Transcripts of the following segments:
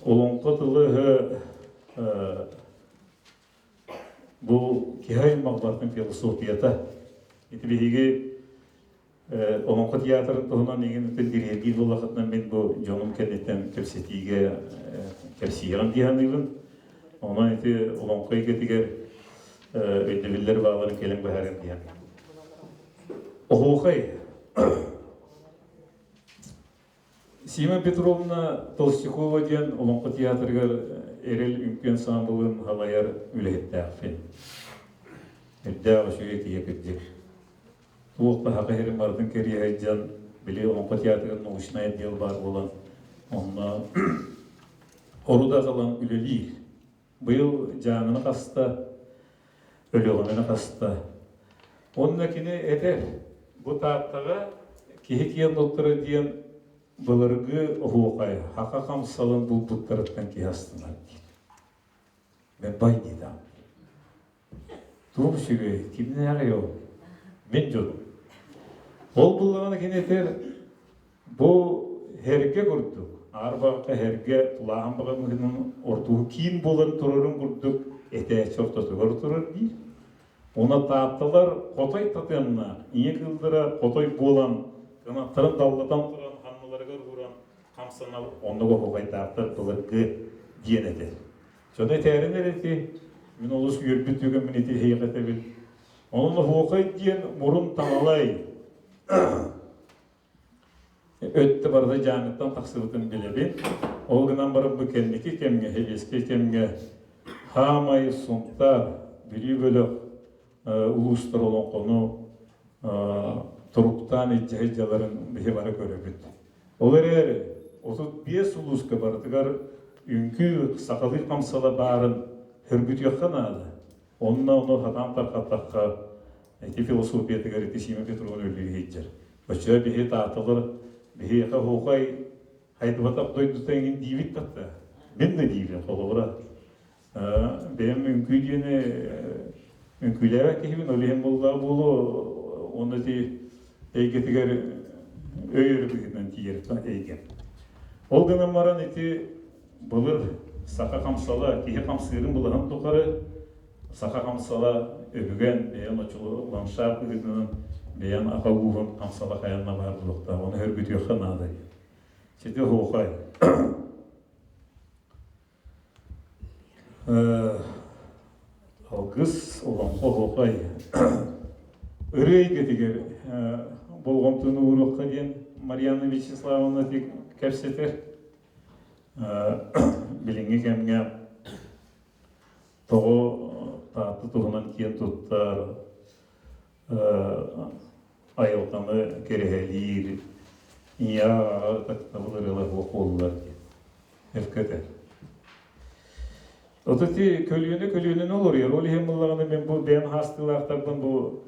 Олонқы тылығы бұл кехай мағлардың философията. Етібеге олонқы театрын тұғынан еген үтін дирегей болақытынан мен бұл жоным кәнеттен көпсетіге кәпсейген дейханығын. Онан еті олонқы екетігер өйдігілер бағларын келің бәхәрін дейхан. Оғуқай. Сима Петровна Толстякова ден олонқы театргар эрел үңкен самбылын халаяр үләйетті ақфен. Үлді ағышуге киекетдер. Туықпа хақы херім бардың кәрі айджан біле олонқы театргар научный отдел бар болан. Онна оруда қалан үлелейір. Бұл жаңыны қаста, өліғымені қаста. Онна кені әтер. Бұл Тааттаға кехекиян доктора дейін бұлырғы оғуқай, хақа қамсалын бұл бұттарыттан киястынан дейді. Мен бай дейді. Туып шүге, кіміне ағай ол? Мен жодым. Ол бұлығаны кенетер, бұл herge kurduk. Arbaqa herge tulağın bağımının ortuğu kim bolan tururun kurduk. Ete çok tutur turur değil. Ona Taattalar Qotay Tatyanna, iye kıldıra Qotay bolan, kanatların dalgatan turan hanmalarga vuran kamsanal onu Qotay Taattar tulargı diyen eder. Şöyle teğrinler eti, min olus yürübütügün min eti heyqete bil. Onunla Qotay diyen murun tanalay. Ötte barda janıttan taksırıtın bilebi. Olgınan barı bu kendiki kemge, hebeski kemge, hamayı suntar, biri bölük, uluslar olan konu, turuptan icahıcaların bihivarı görübüt. Olar eğer 35 uluska bardıgar, ünkü sakalı kamsala barın hürbüt yakın adı. Onunla onu hatam tarqatakka, filosofiyeti gariti Sima Petrov'un ölüyü heccer. Başka bihi Taattılar, bihi Qahokay, haydıvatak doydutayın divit tatta. Ben de divim, kolabıra. Benim ünküydüğüne, ünküylere kehibin, ölühem bolda bolu, onu di eygetiger öğürü büyüden tiyerden eygen. Olganan maran eti bulur, saka kamsala, kehe kamsırın bulağın tokarı, saka kamsala öbügen, beyan açılı lanşar büyüden, beyan akavuğun kamsala kayanına var bulukta, onu hörgüt yokan adı. Çeti hoğay. Algız olan hoğay. Örey getiger, bolğomtunu uğruqqa diyen Mariana Vячеславовна tek kepseter. Bilingi kemge toğu Taatlı tuğunan kiyen tuttar, ayıltanı kerehelir, ya taktabılarıyla okullar efketer. Otati kölüğüne ne olur ya? Rolü hem bunlarını ben bu beyan hastalıklardan bu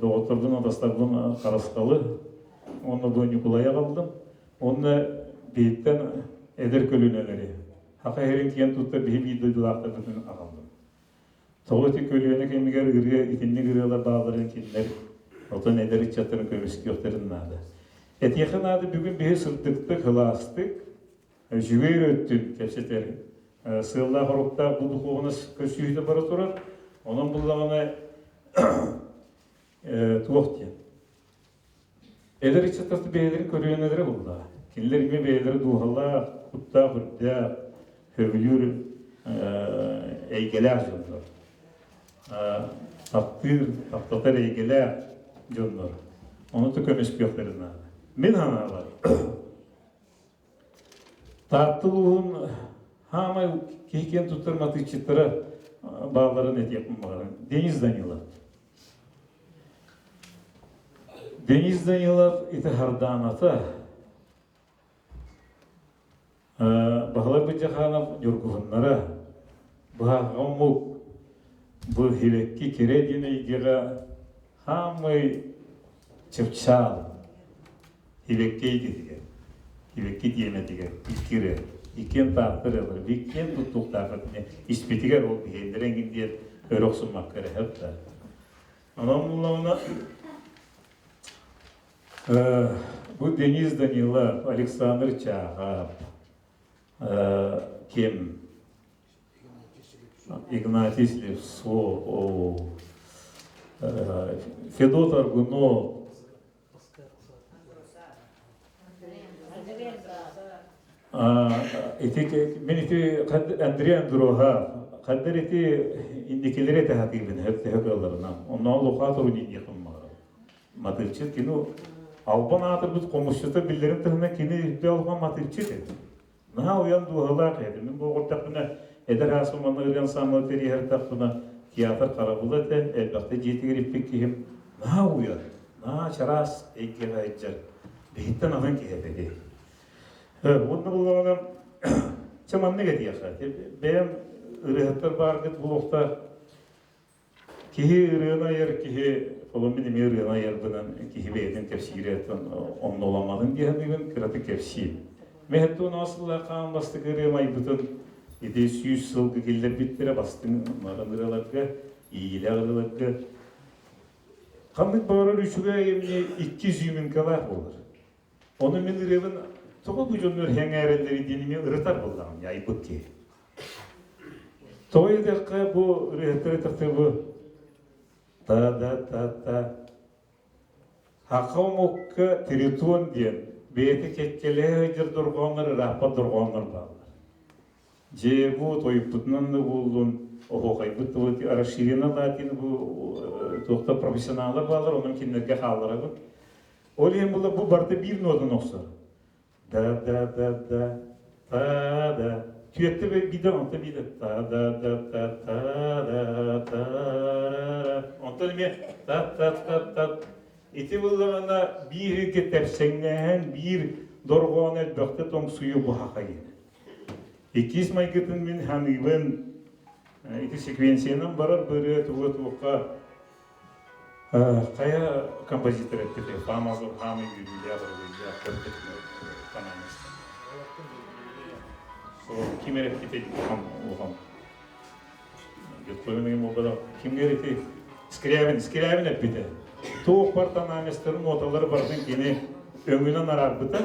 doğuturdun, adastabın Harысхалы, onu bu Nikolay'a kaldım. Onunla beyitten eder kölüğüneleri. Haka herin kiyen tuttar bir videolardan aldım. Toğuti kölüğüne kemiger ırıya, itinli ırıyalar bağların kinler. Otan eder içatların kömüsü gökterin nadı. Yakın adı bugün bir sırtıktık, hılastık. Jüveyr öttün kepseterin. Sığırlar horukta bu Dухуобунас köşüydü bara turar. Onun bulağına tuğuk diyen. Eder içatırtı beylerin körüyenleri buldu. Kinler gibi beyleri duğala, kutta, hırda, hövülür, eygeler canlar. Taptatar eygeler canlar. Onu da kömüş göklerin adı. Min hanalar. Taattılığın hama keyken tutturmadığı çıttıra bağların et yapımları. Deniz Danilov. Deniz Danilov iti hardanata. Bağlar bu cahanov yorguğunlara. Bağamuk bu hilekki kere dineydiğe hamay çıpçal. Hilekkeydi diye. Hilekki diyemediğe. İlkire. İken tahtırılır. İken tuttuk tahtırını. İspetiger ol bir henderengin diye öroksunmak kere hep de. Ondan bunlarına bu Deniz Danilov, Aleksandr Çaaһа, Кем Игнатий Слепцов, Федот Аргунов, Андрей Андросов, каддар индикелере тахатибин хәтәгәләрнә. Оннан лохатыр уйнайдым мара. Матылчы кино албан атыр бит комушчыта билләрен тәһнә кине алган матылчы. Наһа уян дуһалак иде. Мин бу гортакны эдер асманны гырган самы терихер тахтына театр карабулы те әлбәттә җитегеп пеккем. Наһа уян. Наһа чарас әйткән әйтҗәр. Биттән адан киһәде. Онны булган чаманны гәтияхә. Бәм ырыаттар баргыт булыкта кихи ырыана ер кихи фоломин ырыана ер белән кихи бәйтен тәфсирәтен онноламадын дигән кирәтә кәфси. Мәһәттә насылла кан басты гырымай бутын иде 100 ел гилдә биттерә бастың маганыраларга ииләргә кандай барыр үчүгә эмне 200 мең кала булыр. Оны мен ырыбын тогы бүҗөннөр хәңәрәләре диниме ырытар булган яйбыкки. Тойдакка бу ырыаттар Таатта хакымыкка теритон ден бети кеккеле жер дурганнар рапа дурганнар бар. Же бу тойпутнан булдун окай бутты араширина латин бу тохта профессионаллар балар онун кинерге халлары. Олем була бу барда бир нотаны оксор. Да Түйетті биді, онты биді. Онты неме та-та-та-та. Ити бұлығына бір кеттәпсәңнән, бір дорғуан әлбәқті тоң суyu бұхақа еді. Иккис майгытын мен ханыбын, ити секвенциянан барар бірі тұғы-тұғыққа қая композитор әттіде, Фамазур хамы үйділер, Ким керек кетеді оған. Кетқоймен болғада. Ким керек скрябин әппеді. Тоқ бартан аместерін оталары бардың кені өңінен арар бұты.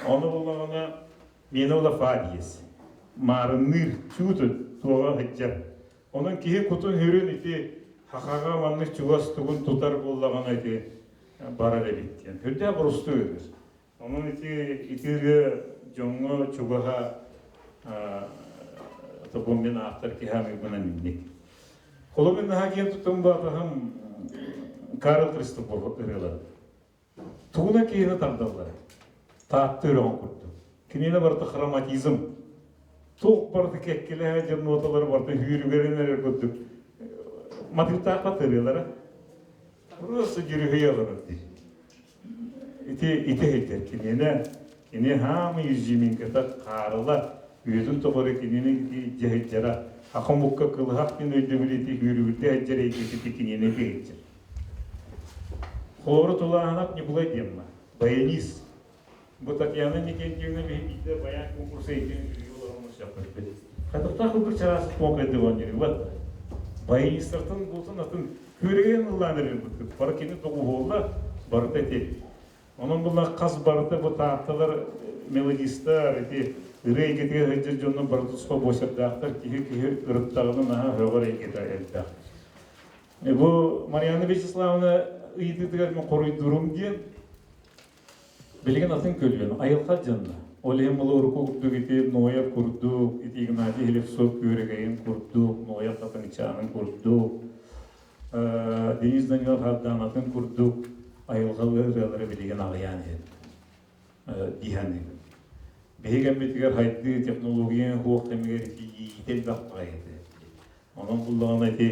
Оны болғана мені ола фадиес. Марыныр чуты тоға ғыджар. Оның кейі күтін хүрін еті хақаға манның чуғас тұғын тұтар болғана еті барар әбеттен. Хүрде бұрысты өдір. Оның етігі жоңы чуғаға Тобом мен автор кихами бунанник. Холомен хаген тутум батахам Карл Кристофор рела. Туна киена тардалар. Таатта рон курду. Кинена барта хроматизм. Тоқ барта кеккеле жер ноталар барта хүрүгеренер курду. Матрита патерелара. Просто жүрүгөялар. Ите хетер кинена хамы yüzümün kata qarıla Үйдің тұғыры кенені жайттара, ақымыққа қылғақпен өйдігілеті үйрігілді әджер әйкеті кенені кейттер. Қолыры тұлағанап не бұлай демма? Баянист. Бұл Татьяна мекендеріне бейді баян конкурсы екен үйілеріміз жапыр. Қатықтағы бір чарасы тоқайды оңдері. Баянистардың болсын атын көреген ұланырын бұтты. Бары кені тұғы қолда барыта тек. Оның бұлақ қаз барыта бұл тааттылар мелодистар, Рейгетге хәҗәр җонны бардысқа босырдақтар, кихи ырыттағының аға högөр рейгеті әлдақ. Бұл Марьяна Вячеславовна ыйдыдығар мен қоройдырым ден, білген атын көлген, айылқа жанна. Олем бұл ұрқы күттігіті ноя күрдік, Игнатий Левсов көрегейін күрдік, ноя қатыңчанын күрдік, Денис Данилов Хабданатын күрдік, айылға ұрғалары білген ағиян еді, диханы. Бейген бетігер хайды технологиян хуақ темегер ител бақпа еді. Оның бұлдаған әйті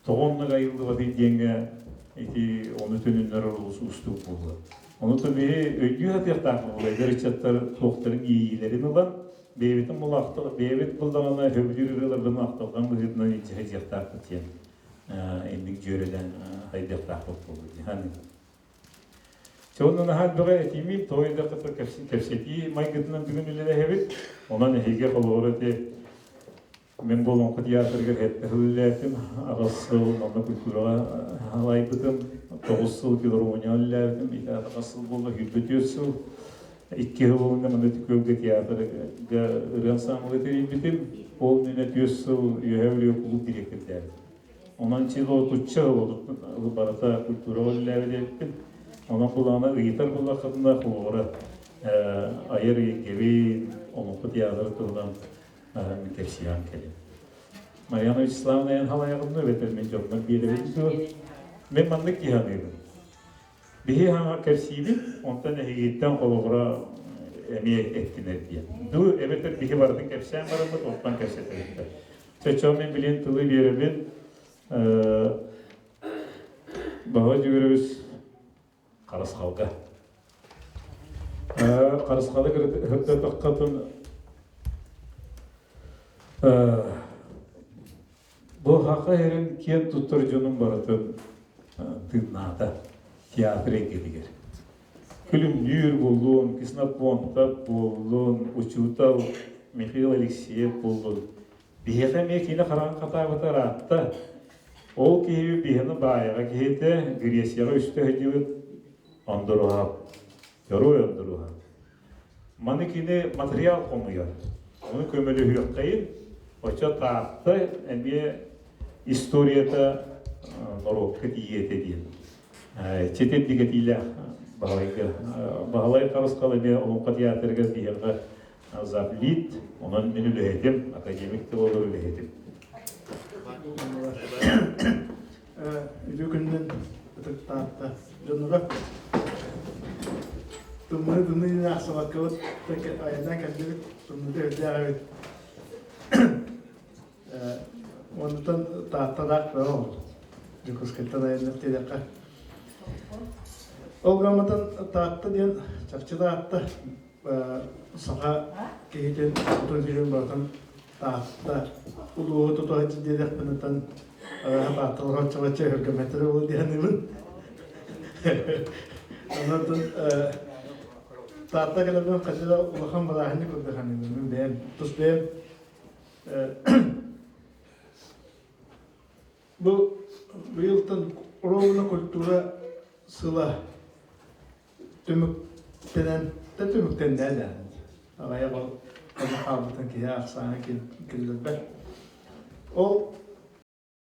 тоғынлық айылды баты денге оны төнінлер ұлысы ұстық болды. Оны төбеге өйді әтектақы болды. Дәрічаттар тоқтарын ейілерін ұлан, бейбетін бұл ақтығы, бейбет бұлдағана хөбдерілердің ақтылған бұзетінен әтектақы тен. Ендік жөрелен айдектақы болды. Сонун хат бага этими тойда кытыр кепсети майгытынан бүгүн эле хебит. Онан эге колорете мен болон театрга хеттелетим, агасыл, аны культурага алайбытым, 9 жыл филармониялардым, итат агасыл болду, хүлбөтөсү. 2 yılında Ытык Күөлгө театрга ырыан самылы терибитим, ол мене 4 yıl üyevliyor klub direktörler. Ondan çiğde o tutça olu barata kultura olulları deyiptim. Ondan bulağına ıyıtar bulak kadında kulağına ayır gibi onunla teatrı tuğdan mükefsiyan kelim. Mariana İslam'ın en halayağını öğretilmen çoktan bir edebildi. Ben manlık cihanıydım. Bihi hana kefsiydim, ondan ehiyyetten kulağına emeğe ettiler diye. Du evet bihi vardı kefsiyan vardı, toptan kefsettiler. Çeçoğumen bilen tılı bir erebin bağa jügürüz Харысхалга. Харысхалы hırda taqqatın bu haqqa herin kent tutturcunun baratın tırnağda teatre gidiyor. Külümlür buldun, Kısnap Bontap buldun, Uçutal, Mikhail Alekseyev buldun. Biheqe mekine qaran qatavata rahatta. O ki bihini bayağı gehete, Gresiyara üstü hediyor. Anduruha, yoruyor Anduruha. Manekine materyal konuyor. Onu kömülü hüyokayın. Oça Taatta, emniye istoriyata norokka diyete diyen. Çetet digetiyle bağlayı Харысхал ve onunla teatrga diyenga zablit, onun menü lühetim, akademik de olur lühetim. Üzükünden Taatта Canıra Tumunu yine aksamak kalıp ayından kendini tumunu ödeyemedi. Ondan Taatta'da böyle oldu. Yukuskettan ayından tedekka. Olgamadan Taatta diyen çakçı Taatta sağa kehiten oturduğun bakın Taatta uluğu tutuğa ciddiydek benden Taatta'lar çavaçı hükümetleri oldu diyenim. Ondan Taatta kadar kadar ulağın balahını kurduğum ben tuz ben bu yıldan Oyuunускай kültüre sıla tümükten de yani. Alaya bak, onu kavgatın ki ya aksana ki kilitler. O